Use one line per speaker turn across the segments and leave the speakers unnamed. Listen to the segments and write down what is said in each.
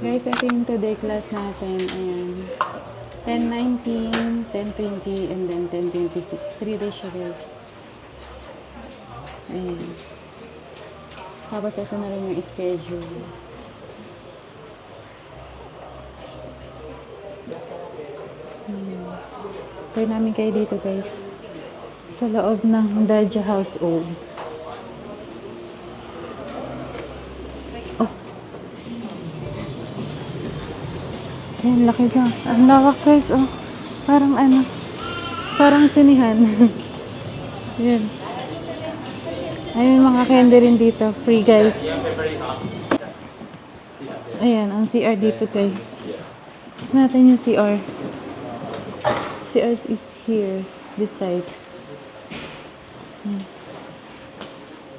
Guys, ito yung today class natin. Ayan. 10:19, 10:20, and then 10:26. 3 days siya, guys. Ayan. Tapos ito na rin yung schedule. Turn namin kayo dito, guys. Sa loob ng Daja household. Ayan, laki na. Ang lawak, guys. Oh, parang ano, parang sinihan. Ayan. Ayun, mga candy rin dito. Free, guys. Ayan, ang CR dito, guys. Natin yung CR. CR is here. This side. Ayan.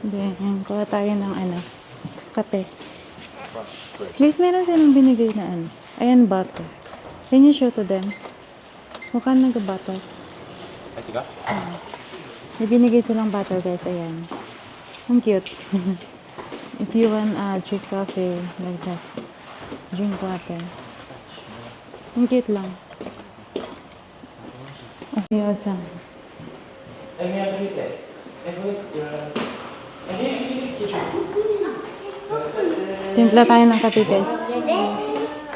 Then, kuha tayo ng ano, kape. Guys, meron silang binigay na ano. Ayan, butter. Can you show to them? Mukhang nag-butter. May binigay silang butter, guys. Ayan. Ang cute. If you want drink coffee, like that. Drink water. Ang cute lang. Ayan, saan? Timpla tayo ng kape, guys.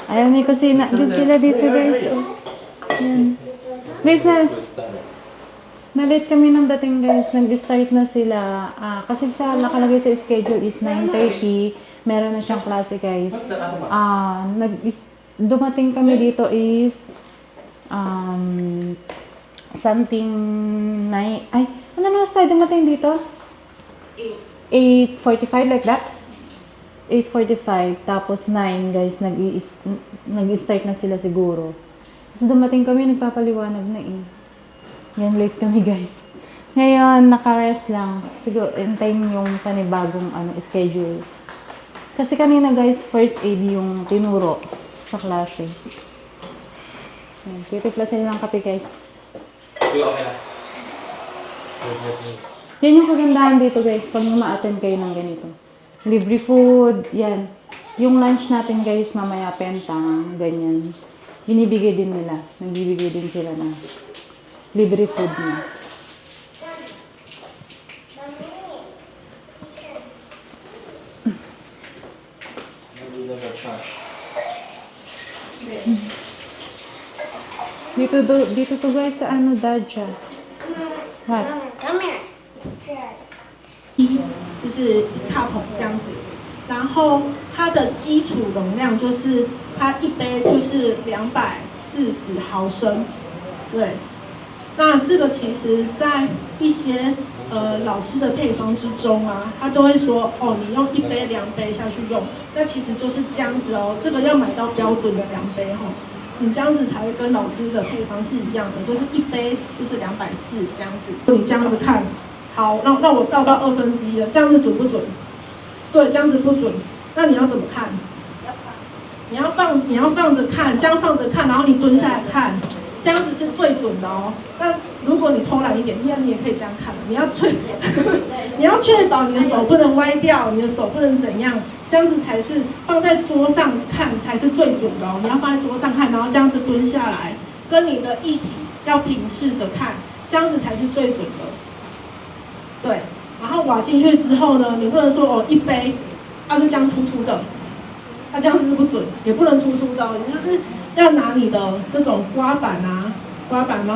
Ayaw may kusina. Doon sila dito, guys. Oh. Ayan. Guys, na-late kami ng dating, guys. Nag-start na sila. Kasi sa nakalagay sa schedule is 9:30. Meron na siyang klase, guys. Dumating kami dito is something 9. Ay, ano na tayo dumating dito? 8:45, like that. 8:45, tapos 9, guys, nag-start na sila siguro. Kasi dumating kami, nagpapaliwanag na eh. Yan, late kami, guys. Ngayon, naka-rest lang. Siguro, hintayin yung panibagong schedule. Kasi kanina, guys, first aid yung tinuro sa klase. Yan, titiplasin lang kape, guys. Yan yung kagandahan dito, guys, pag ma-attend kayo ng ganito. Libre food, yan. Yung lunch natin, guys, mamaya pentang, ganyan. Binibigay din nila. Nagbibigay din sila na libre food na. Dito to, guys, sa Daja. What?
Come here.
就是一 cup 这样子，然后它的基础容量就是它一杯就是240毫升，对。那这个其实在一些老师的配方之中啊，他都会说哦，你用1杯2杯下去用，那其实就是这样子哦，这个要买到标准的2杯哈。你这样子才会跟老师的配方是一样的，就是1杯就是240这样子。你这样子看。好，那我倒到1/2了，这样子准不准？对，这样子不准。那你要怎么看？你要放着看，这样放着看，然后你蹲下来看，这样子是最准的哦。那如果你偷懒一点，你也可以这样看，你要确保你的手不能歪掉，你的手不能怎样，这样子才是放在桌上看才是最准的哦。你要放在桌上看，然后这样子蹲下来，跟你的液体要平视着看，这样子才是最准的。对，然后挖进去之后呢，你不能说哦1杯，就这样凸凸的，这样是不准，也不能凸凸的哦，你就是要拿你的这种刮板，然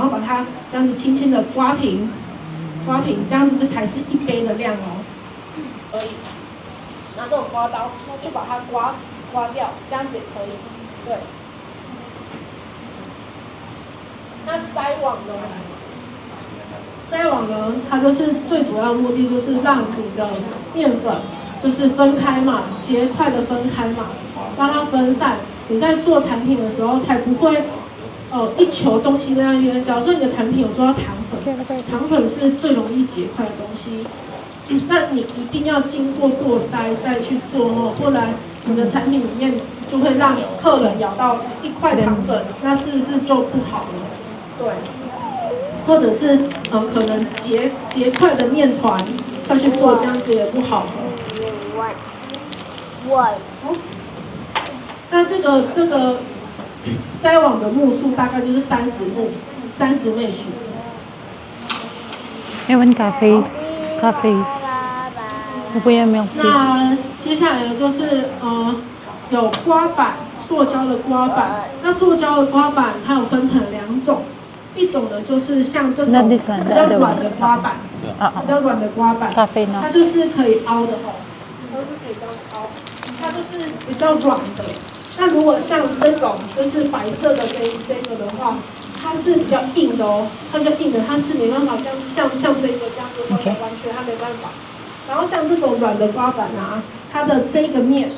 后把它这样子轻轻的刮平，这样子就才是1杯的量哦，可以。拿这种刮刀去把它刮掉，这样子也可以，对。那筛网呢？筛网呢，它就是最主要的目的就是让你的面粉就是分开嘛，结块的分开嘛，让它分散。你在做产品的时候才不会一球东西在那边。假如说你的产品有做到糖粉是最容易结块的东西，那你一定要经过筛再去做哦，不然你的产品里面就会让客人咬到1块糖粉，那是不是就不好了？对。或者是可能结块的面团下去做，这样子也不好。那那这个筛网的目数大概就是30枚数。
Ewan cafe. Cafe. Ano po yan, milk tea?
那接下来就是有刮板，塑胶的刮板。那塑胶的刮板它有分成2种，一种呢就是像这种
Not this one,
比较
the other
软
one.
的刮板，比较软的刮板，
Cafe 呢？
它就是可以凹的哦，都是可以这样凹，它就是比较软的。那如果像这种就是白色的这个的话，它是比较硬的哦，它比较硬的，它是没办法这样像这个这样子完全它没办法。然后像这种软的刮板啊，它的这个面，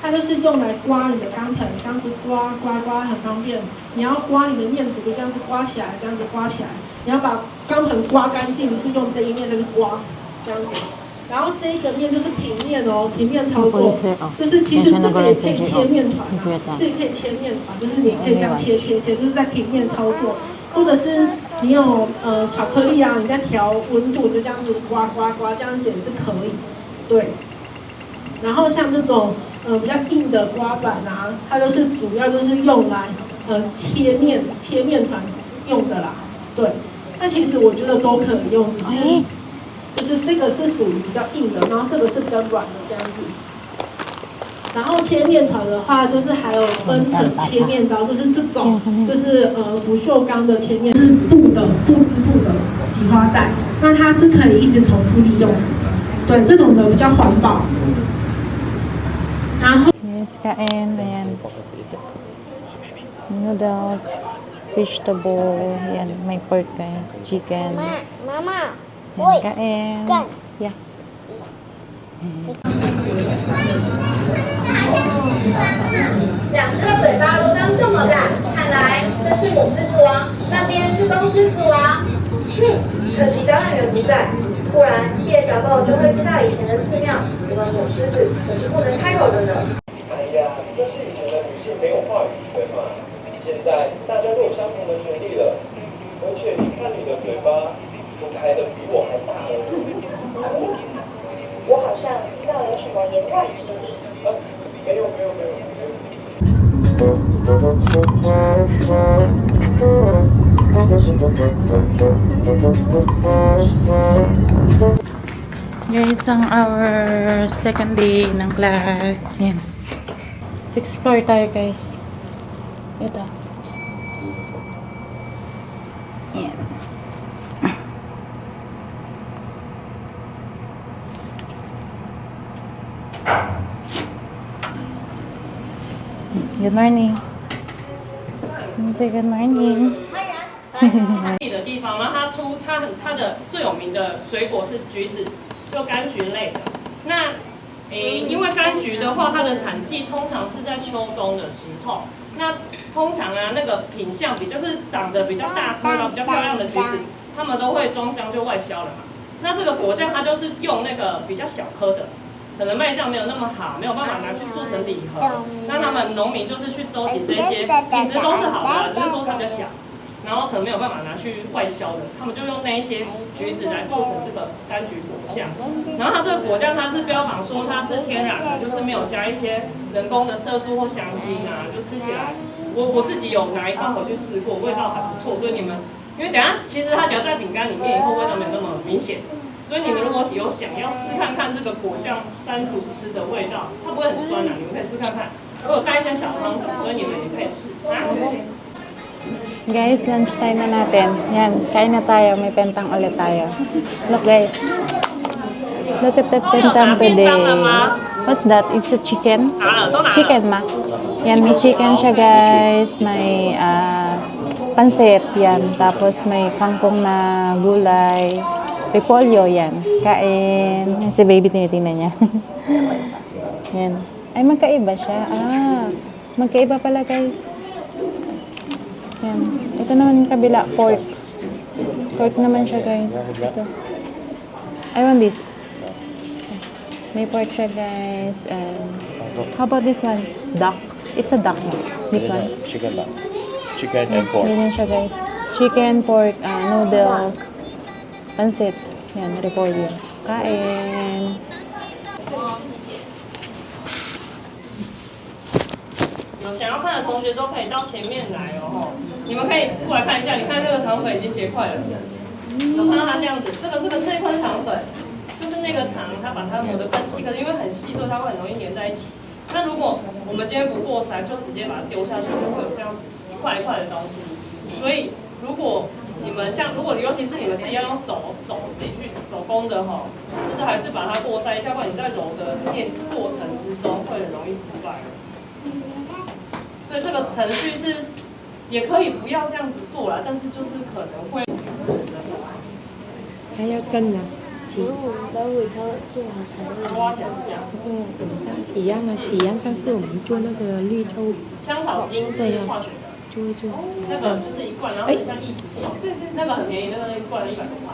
它就是用来刮你的钢盆，这样子刮很方便。你要刮你的面糊，就这样子刮起来，这样子刮起来。你要把钢盆刮干净，是用这一面就是刮，这样子。然后这一个面就是平面哦，平面操作，就是其实这个也可以切面团啊，这也可以切面团，就是你可以这样切，就是在平面操作，或者是你有巧克力啊，你在调温度，就这样子刮，这样子也是可以，对。然后像这种比较硬的刮板啊，它就是主要就是用来切面团用的啦，对。那其实我觉得都可以用，只是。就是这个是属于比较硬的，然后这个是比较软的这样子。然后切面团的话，就是还有分成切面刀，就是这种，就是不锈钢的切面，是布织布的挤花袋，那它是可以一直重复利用的。对，这种的比较环保。然后
Yes, kain. Ayan. Noodles, vegetable. Yan, may pork guys. Chicken.
妈妈，
Yan, kain.
Kain.
Yeah.
两只的嘴巴都张这么大，看来这是母狮子王，那边是公狮子王。可惜当然人不在，不然借找到就会知道以前的寺庙，我们母狮子可是不能开口的呢。
哎呀，那是以前的女性没有话语权嘛，现在大家都有相同的权利了。而且你看你的嘴巴都开得比我还大了。
我好像听到有什么言外之意。
没有。
Guys, ang our second day ng class. Yan. 6th floor tayo guys. Ito. Yan. Good morning. Good morning.
的地方，然后它的最有名的水果是橘子，就柑橘类的。那因为柑橘的话，它的产季通常是在秋冬的时候。那通常啊，那个品相就是长得比较大颗，然后比较漂亮的橘子，他们都会装箱就外销了嘛。那这个果酱它就是用那个比较小颗的，可能卖相没有那么好，没有办法拿去做成礼盒。那他们农民就是去收集这些，品质都是好的，只是说它比较小。然后可能没有办法拿去外销的，他们就用那一些橘子来做成这个柑橘果酱。然后它这个果酱它是标榜说它是天然的，就是没有加一些人工的色素或香精啊，就吃起来，我自己有拿一罐回去试过，味道还不错。所以你们，因为等一下其实它夹在饼干里面以后味道没有那么明显，所以你们如果有想要试看看这个果酱单独吃的味道，它不会很酸啊，你们可以试看看。我有带一些小汤匙，所以你们也可以试啊。
Guys, lunch time na natin. Yan, kain na tayo. May pentang ulit tayo. Look guys. Look at the pentang today. What's that? It's a chicken? Chicken ma. Yan, may chicken siya guys. May pansit. Yan. Tapos may kangkong na gulay. Repolyo yan. Kain. Yan, si baby tinitingnan niya. Yan. Ay, magkaiba siya. Magkaiba pala guys. Yan. Ito naman yung kabila, pork. Pork naman siya, guys. Ito. I want this. May pork siya, guys. And how about this one? Duck. It's a duck. This one.
Chicken duck. Chicken and pork.
Yan siya, guys. Chicken, pork, noodles, pansit. Yan, repolyo. Kain.
有想要看的同学都可以到前面来哦。你们可以过来看一下，你看那个糖粉已经结块了，有看到它这样子？这一块是糖粉，就是那个糖它把它磨得更细，可是因为很细，所以它会很容易粘在一起。那如果我们今天不过筛，就直接把它丢下去，就会有这样子一块一块的东西。所以如果你们如果尤其是你们自己要用手自己去手工的哈，就是还是把它过筛一下，不然你在揉的过程之中会很容易失败。所以这个程序是也可以不要这样子做啦，但是就是可能会。
还要蒸啊，
待会他做好才会。
挖起来是这样。
一样啊，一样。上次我们做那个绿豆，
香草精是化学的。
做，
那个就是一罐，然后很像一组装，那个很便宜，那个一罐100多块。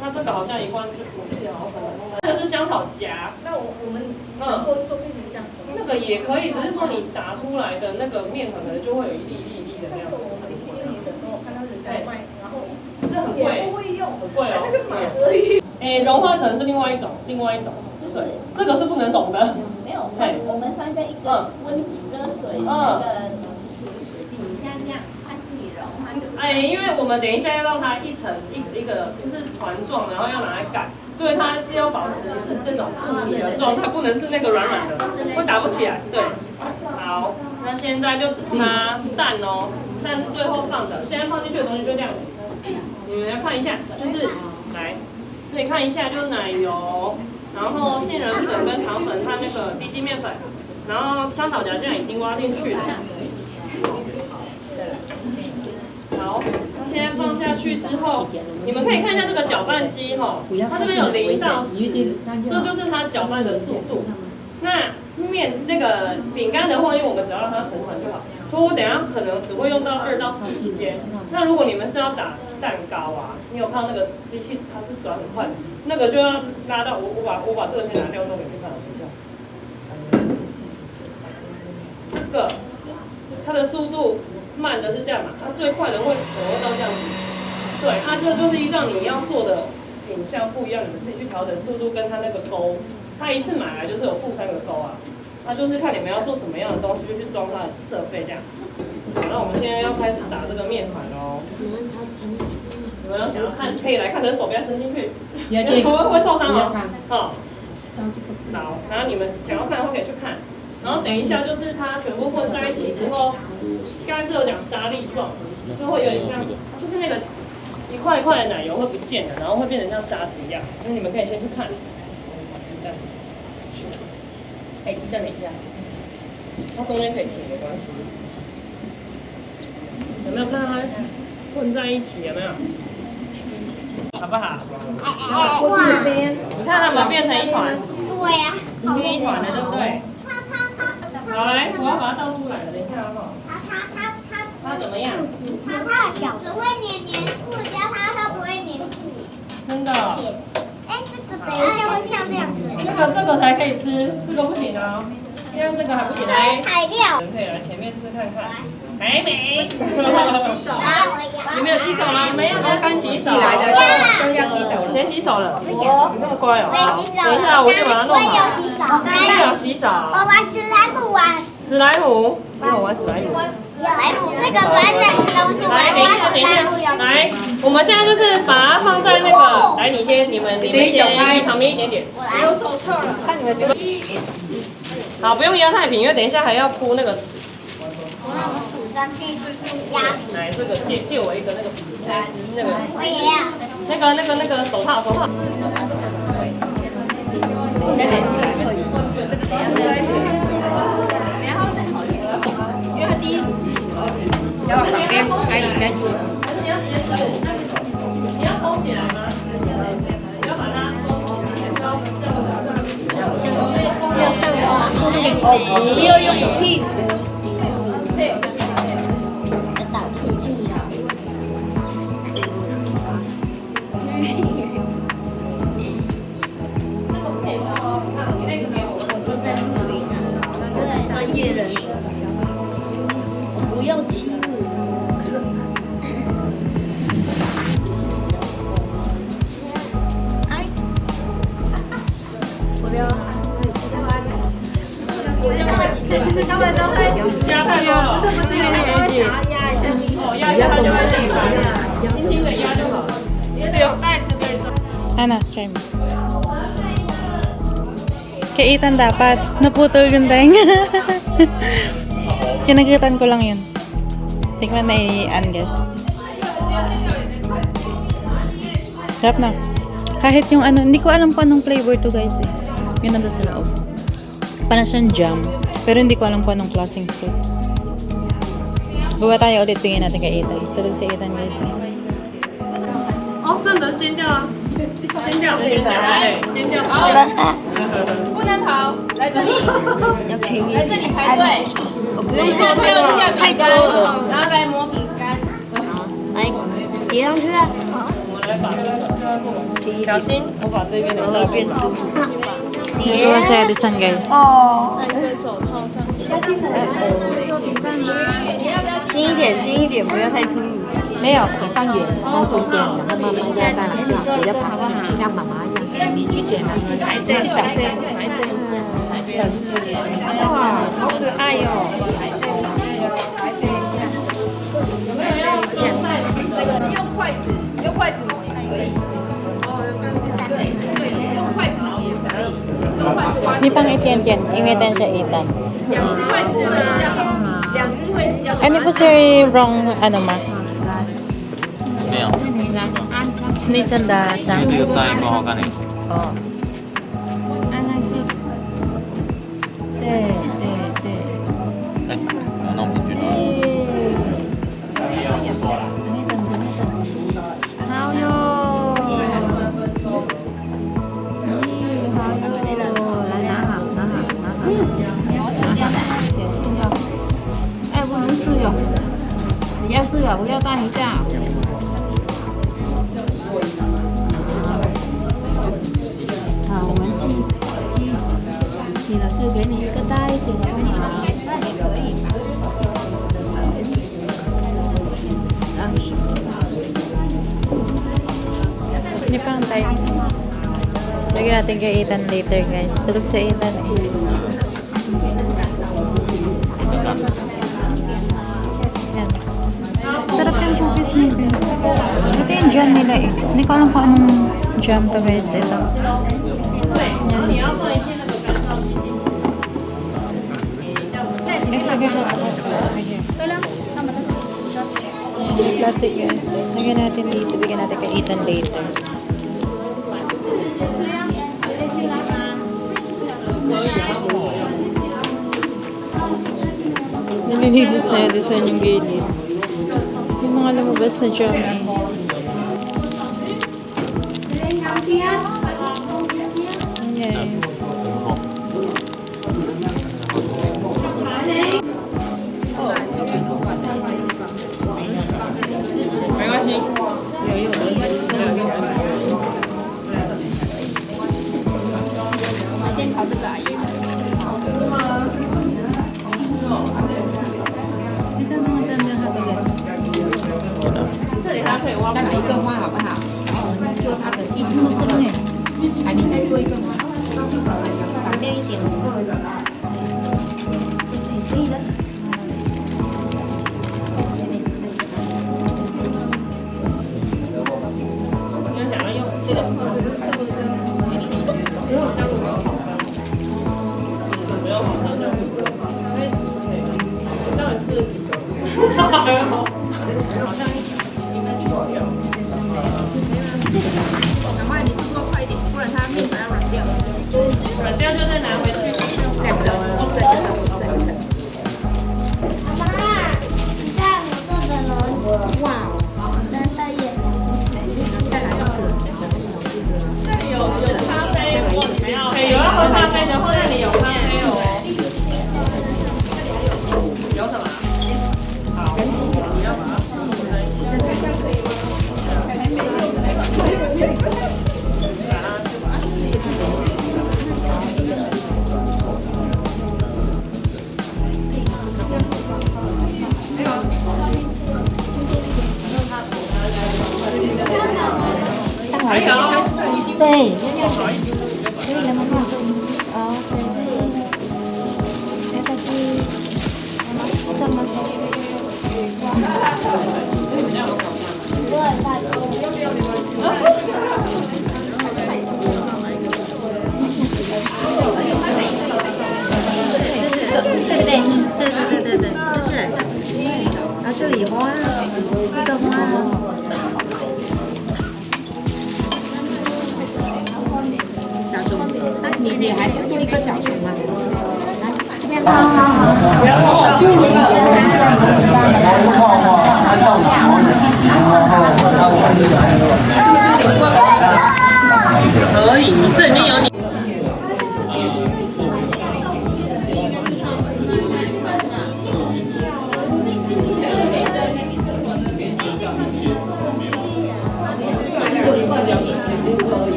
那这个好像一罐就我记得好像300。这个是香草荚。
那我们能够做变成这样子？
那个也可以，只是说你打出来的那个面粉可能就会有一粒一粒的那样。
上次我回去1年的时候，看到人家卖，然后
那很贵，
也不会用，
很贵哦。
就是买而已。
融化可能是另外一种，对，这个是不能懂的。
没有，我们放在一个温煮热水那个底下这样，它自己融化就。
因为我们等一下要让它一层一个就是团状，然后要拿来擀，所以它是要保持是这种固体的状态，不能是那个软软的，会打不起来。对，好，那现在就只差蛋哦，蛋是最后放的，现在放进去的东西就这样子。你们要看一下，就是来可以看一下，就是奶油，然后杏仁粉跟糖粉，它那个低筋面粉，然后香草荚酱已经挖进去了。好，那现在放下去之后，你们可以看一下这个搅拌机哈，它这边有0到10，这就是它搅拌的速度。那那个饼干的话，因为我们只要让它成团就好，所以我等一下可能只会用到2到4之间。那如果你们是要打蛋糕啊，你有看到那个机器它是转很快，那个就要拉到我把这个先拿掉，弄给你看一下。这个它的速度慢的是这样嘛，它最快的会到这样子。对，它这就是依照你要做的品相不一样，你们自己去调整速度跟它那个钩。它一次买来就是有附3个钩啊，它就是看你们要做什么样的东西就去装它的设备这样。那我们现在要开始打这个面团喽。你们要想要看可以来看，可是手不要伸进去，会受伤哦。好，然后你们想要看的话可以去看。然后等一下就是它全部混在一起之后，刚才是有讲沙粒状，就会有点像，就是那个一块一块的奶油会不见了，然后会变成像沙子一样。那你们可以先去看。鸡蛋等一下，它中间可以停没关系。有没有看到它混在一起？有没有？好不好？你看它有没有变成一团？
对呀，
变一团了，对不对？好，来，我要把它倒出来了，等一下哈。它怎么样？
它小，只会黏塑胶，它不会黏土。
真的。
这个等一下会像这样子。
这个才可以吃，这个不行啊。现在这个还不行，来，
材料。
可以来前面试看看。还没。
你
没有洗手吗？
你们要刚洗手。
来的都要洗手。
谁洗手了？你这么乖哦。
我洗手。
等一下，我就把它弄好。
我有洗手。
我有洗手。
我玩史莱姆玩。
史莱姆？没有玩史莱姆。
这个完整的东西，我
来，等一下，来，我们现在就是把它放在那个，来，你们先，离旁边一点点。
我有手套了，看你们
好，不用压太平，因为等一下还要铺那个尺。
我用尺上去是压平。
来，这个借我一个那个笔，那个。
我也要。
那个手套。
因为它第一要把旁边开里盖住。
还是你要直接收？你要封起来吗？你要把它封起来，还是要这样子？
要像我，不要用屁股。
对。
要打屁屁。我都在录音啊，专业人士，不要听我。我的，我叫他几次？
他们都会
压太多了，
是不是有人会想要压一下你？
哦，压一下它就会自己翻了，轻轻的压就好了。
有袋子可以装。
Ano, try mo. Kay Ethan dapat. Naputol yung tenga. Kinagitan ko lang yun. Tikman na i-an, guys. Sarap na. Kahit yung ano, hindi ko alam kung anong flavor to, guys, eh. Yun nandun sa loob. Parang siyang jam. Pero hindi ko alam kung anong klaseng fruits. Buwa tayo ulit, tingin natin kay Ethan. Tulog si Ethan, guys, eh.
哦，剩的尖叫啊！尖叫，尖叫，对，尖叫，
不能逃，来这里，来这里排队。我不用现在不要下饼干，然后来磨饼干。
来叠上去啊！
我来把这个，小心，我把这边的倒变舒服。
Gawa sa Edison, guys.
轻一点，轻一点，不要太粗鲁。
没有，你放远，放松点，然后慢慢压上来就好，不要怕像妈妈一样，你去卷嘛，去找对，去找对，排队一下，排队。哇，好可爱哟！排队一下。
有没有要装菜？
用筷子，用筷子磨也可以。哦，对，那个用筷子磨也可以，用筷子挖。
Di pang itian-tian. Ingitan siya, Ethan.
两只筷子会比较好，两只会比较好。
Ano po sir wrong, ano ma?
没有，
你真的这样
因为这个菜不好看的。
哦。
对对对。
哎，把它弄平均。
好哟。来拿好，拿好，拿好。写信要。哎，不能试哟。你要试了，不要带回家。 好，我们寄了是给你一个袋子，好不好？那也可以。
Hindi pang time. Lagyan natin kay Ethan later, guys. Tulog sa Ethan eh.
身上。
Yan. Sarap yung cookies niya, guys. Ito yung jam nila eh. Hindi ko alam kung anong jam to, guys. Ito.
对，然后你要放一些那个干烧鸡精。
Plastic, guys. Lagyan natin dito. Bigyan natin kay Ethan later.
可以啊。
Nililinis na Edison yung gilid. Yung mga lumabas na jam eh. Yes.
没关系。
我们先烤这个阿姨。
Ito mga tanda ka talaga.
这里还可以挖
再来一个花好不好？然后我们做它的细致的色。啊，你再做一个吗？旁边一点。可以了。
你有想要用这个？因为我家里没有好香，没有好香的，因为你到底吃了几个？好像应该去掉。
赶快，你速度快一点，不然它面粉要软掉。
软掉就再拿回去。
对不对？对。
妈妈，你看我做的龙，哇，真的耶！
再来一个。
这里有咖啡，如果你们要，有要喝咖啡的话，那里有咖啡哦。有什么？好，你要把它放在一起。还有，
对，
可以了吗？
好，再再去。
对不对？
对，是。啊，这里花，这个花。小熊，那你还要多一个小熊吗？来，这边。
可以，你这里面有你。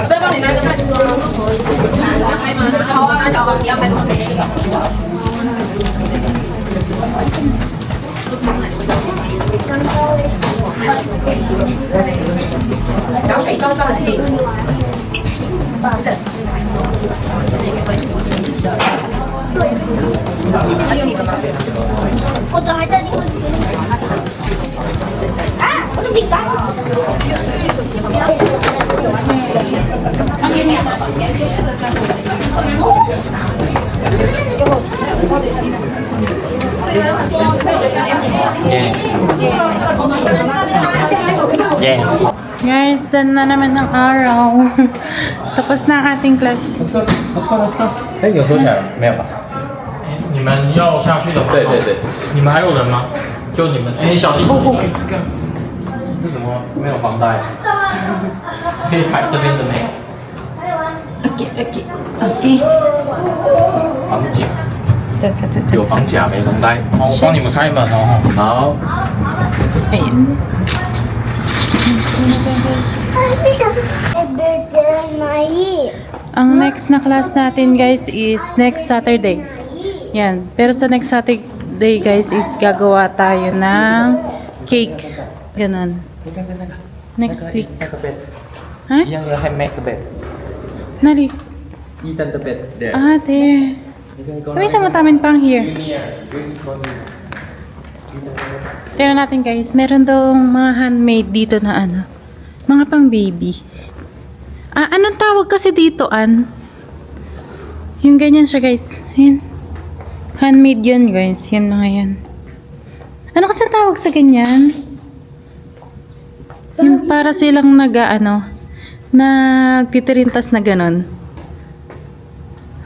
再帮你拿一个袋子。好啊，小黄，你要拍多少？小水高高的地。还有你的吗？
我的还在另外一边。啊，我的饼干。
耶。
Guys, done na naman ng araw. Tapos na ang ating class.
Let's go。哎，有收起来了没有吧？
你们要下去的话，
对对对。
你们还有人吗？就你们，哎，小心！
这怎么没有防呆？
可以开这边的没有？
Okay.
防夹。有防夹没防呆。
好，我帮你们开门哦。
好。
Ayan. Ang next na class natin guys is next Saturday. Yan. Pero sa next Saturday guys is gagawa tayo ng cake. Ganon. Next week. Ha?
Yang you have make the bed.
Nali?
Eaten the bed there.
Ah, there. May isang matamin pang here. Tignan natin guys. Meron daw mga handmade dito na ano. Mga pang baby. Ah, anong tawag kasi dito, An? Yung ganyan siya, guys. Ayan. Handmade yun, guys. Yan mga yan. Ano kasi tawag sa ganyan? Yung para silang nagtitirintas na ganon.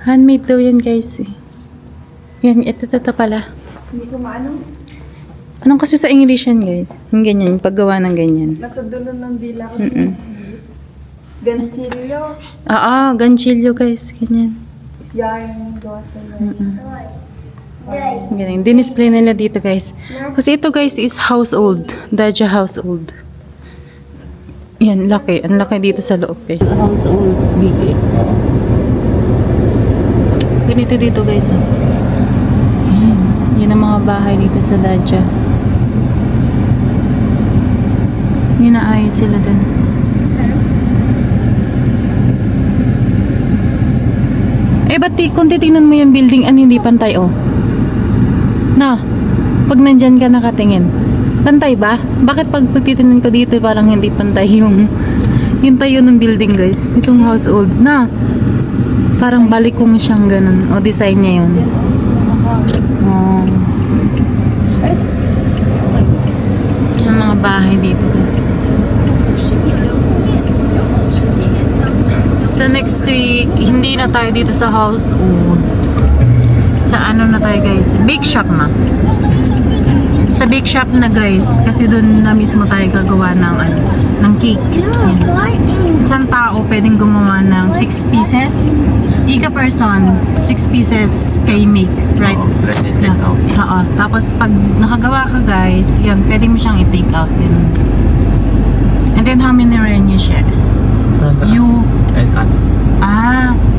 Handmade daw yan, guys. Eh. Yan, ito pala.
Hindi ko maano.
Anong kasi sa English yan, guys? Yung ganyan, yung paggawa ng ganyan.
Nasa dulo ng dila ko. Ganchillo.
Ganchillo, guys. Ganyan.
Yarn. Gawa sa
Ganyan. Dinisplay nila dito, guys. Kasi ito, guys, is household. Daja household. Yan, laki. Ang laki dito sa loob, eh. Household big, eh. Ganito dito, guys. Yan. Yan ang mga bahay dito sa Daja. Yun na ayos sila dun. Ba't kung titingnan mo yung building, hindi pantay, oh. Na, pag nandyan ka nakatingin, pantay ba? Bakit pag titingnan ko dito, parang hindi pantay yung tayo ng building, guys? Itong household, na, parang balikong siyang ganun. O, design niya yun. Oh. Yung mga bahay dito, guys. Sa next week, hindi na tayo dito sa household. Sa ano na tayo, guys? Bake shop na. Sa bake shop na, guys. Kasi doon na mismo tayo gagawa ng cake. Yan. Isang tao pwedeng gumawa ng 6 pieces. Iga person, 6 pieces kay make. Right? Yeah. Oo. Tapos pag nakagawa ka, guys, yan, pwede mo siyang i-take out. Yan. And then, how many ren you share? You...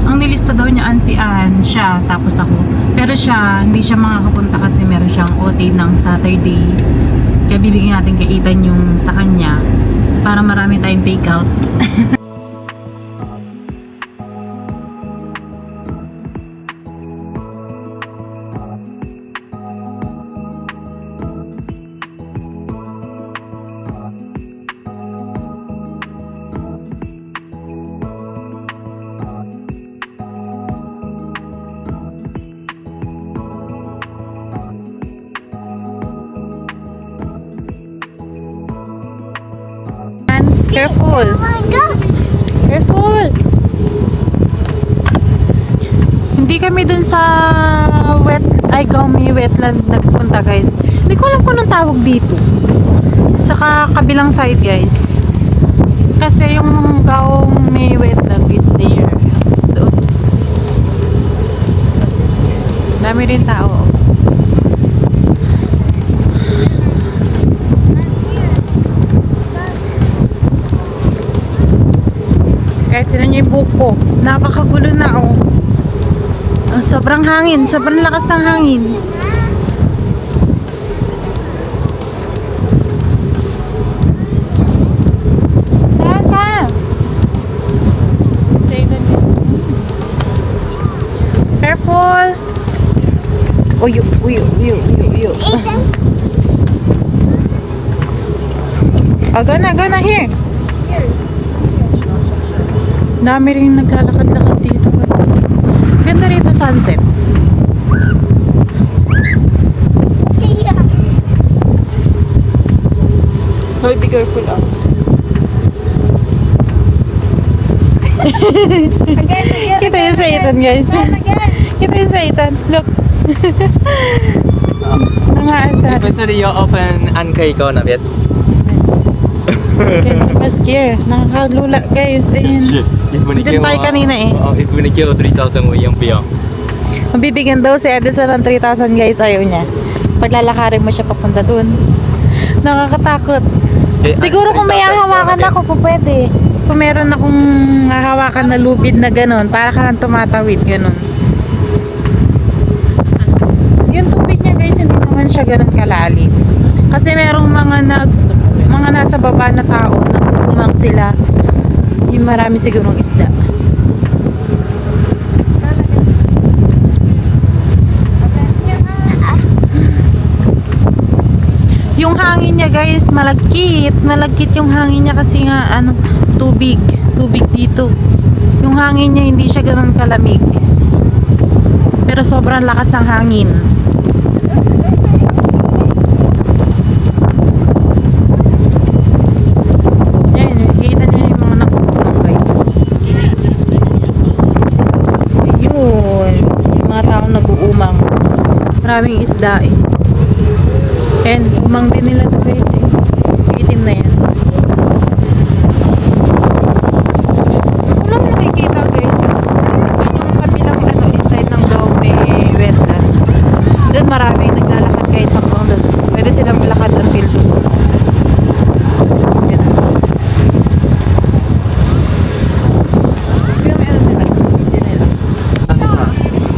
Ang nilista daw niya si Ann, siya, tapos ako. Pero siya, hindi siya makakapunta kasi meron siyang OT ng Saturday. Kaya bibigyan natin kay Ethan yung sa kanya para marami tayong take out. Careful! Careful! Hindi kami dun sa Gawmi wetland nagpunta guys. Hindi ko alam kung anong tawag dito. Sa kabilang side guys. Kasi yung Gawmi wetland is there. Doon. Dami rin tao. Guys, sila niyo yung buko. Napakagulo na oh. Sobrang hangin. Sobrang lakas ng hangin. Tata! Careful! Uyo, uyo, uyo, uyo, uyo. Oh, go na, here. Dami rin naglalakad-lakad dito. Ganda rito sunset. Hoy, be careful ah. Kita yung sa Ethan guys. Kita yung sa Ethan. Look. Nangaasar.
这里有 open 按可以go那边。
Guys, super scare. Nakakalula guys. Ayun. Diyan tayo kanina eh.
if we give 3,000 我用不要。
Mabibigyan daw si Edison ng 3,000 guys. Ayaw niya. Paglalakarin mo siya papunta dun. Nakakatakot. Siguro kung may hahawakan ako, pwede. Kung meron akong hahawakan na lubid na ganon, para ka nang tumatawid ganon. Yung tubig niya guys, hindi naman siya ganon kalalim. Kasi merong mga nasa baba na tao, nagugumang sila. Yung marami sigurong isda. Yung hangin niya guys, malagkit. Malagkit yung hangin niya kasi nga tubig dito. Yung hangin niya hindi siya ganoon kalamig. Pero sobrang lakas ng hangin. Ayan, nakikita niyo yung mga nakukulong guys. Ayun, yung mga taong nag-uumang. Maraming isda eh. And umang din nila to guys eh. Itim na yan. Wala mo nakikita guys. Yung kabilang inside ng Gawmi wetland. Doon maraming naglalakad guys hanggang doon. Pwede silang malakad until doon.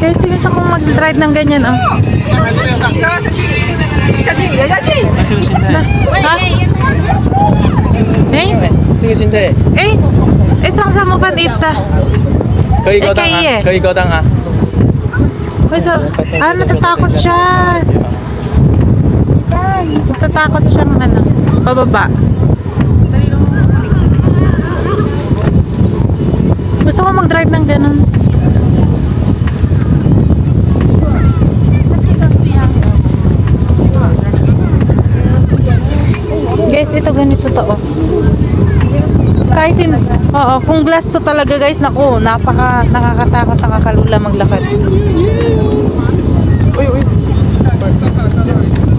Guys, gusto kong mag-drive ng ganyan oh. Isang sa mo pan ita.
可以勾当啊，可以勾当啊。
natatakot siya. Natatakot siyang pababa. Gusto ko mag-drive ng ganun. Guys, ito ganito to oh. Kahit kung glass to talaga guys, naku, nakakatakot, nakakalula maglakad. Uy.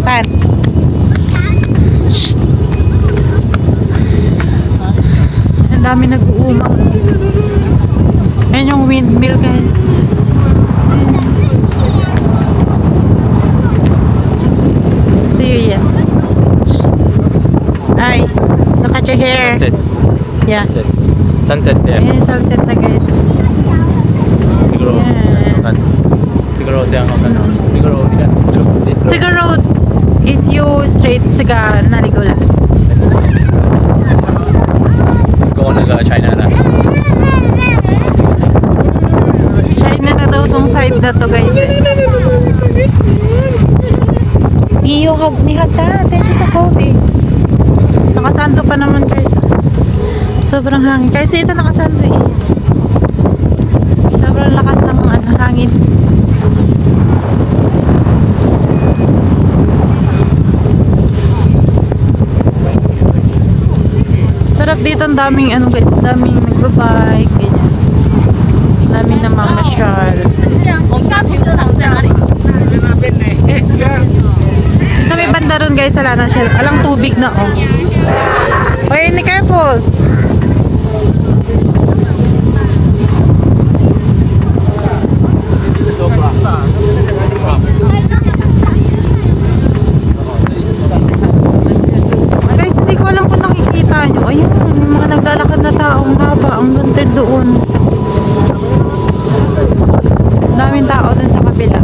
Pan. Shh. Ang dami nag-uumang. Ayan yung windmill guys. See yan. Ay, look at your hair.
Sunset.
Yeah.
Sunset there.
Ayan, sunset na guys.
kan. Siguro yang akan. Siguro di kan.
Siguro, if you straight, siga naligo lang.
Go na sa China na.
China na daw tong side na to, guys. Iyo, ni hagda. Attention to hold eh. Nakasando pa naman, guys. Sobrang hangin. Kasi ito nakasando eh. Sobrang lakas ng hangin. Sarap dito, ang daming ano guys, daming nagbabike, ganyan. Daming namamasyal. Sa may banda ron guys, wala na siya. Alang tubig na oh. Oy, be careful! Guys, hindi ko alam kung nakikita nyo. Ayun, may mga naglalakad na tao. Ang haba, ang ganda doon. Daming tao dun sa kabila.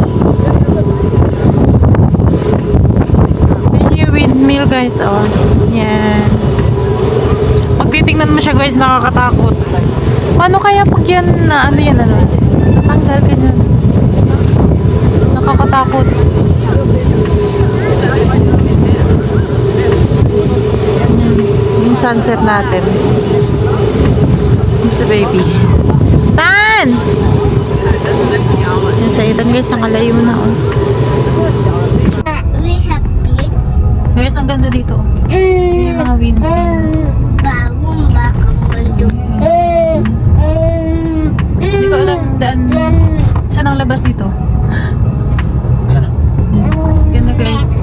Yan yung windmill guys, oh. Yan. Pagtitingnan mo siya guys, nakakatakot. Paano kaya pag yan na ano yan, ano? Natanggal ganyan. Nakakatakot. Yung sunset natin. It's a baby. Tan! Yan sa itan guys, nakalayo na oh.
We have pigs.
Guys, ang ganda dito. Yung mga windmill.
Bagong bakang bundok.
Hindi ko alam daan. Saan ang labas dito? Ganda guys.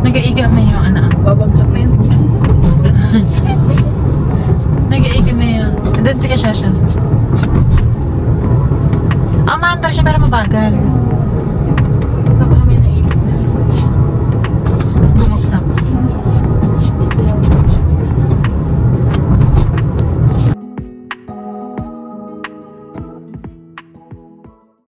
Nag-aiga na yung anak. Babagsak na yun. Nag-aiga na yun. Doon si Kashasha.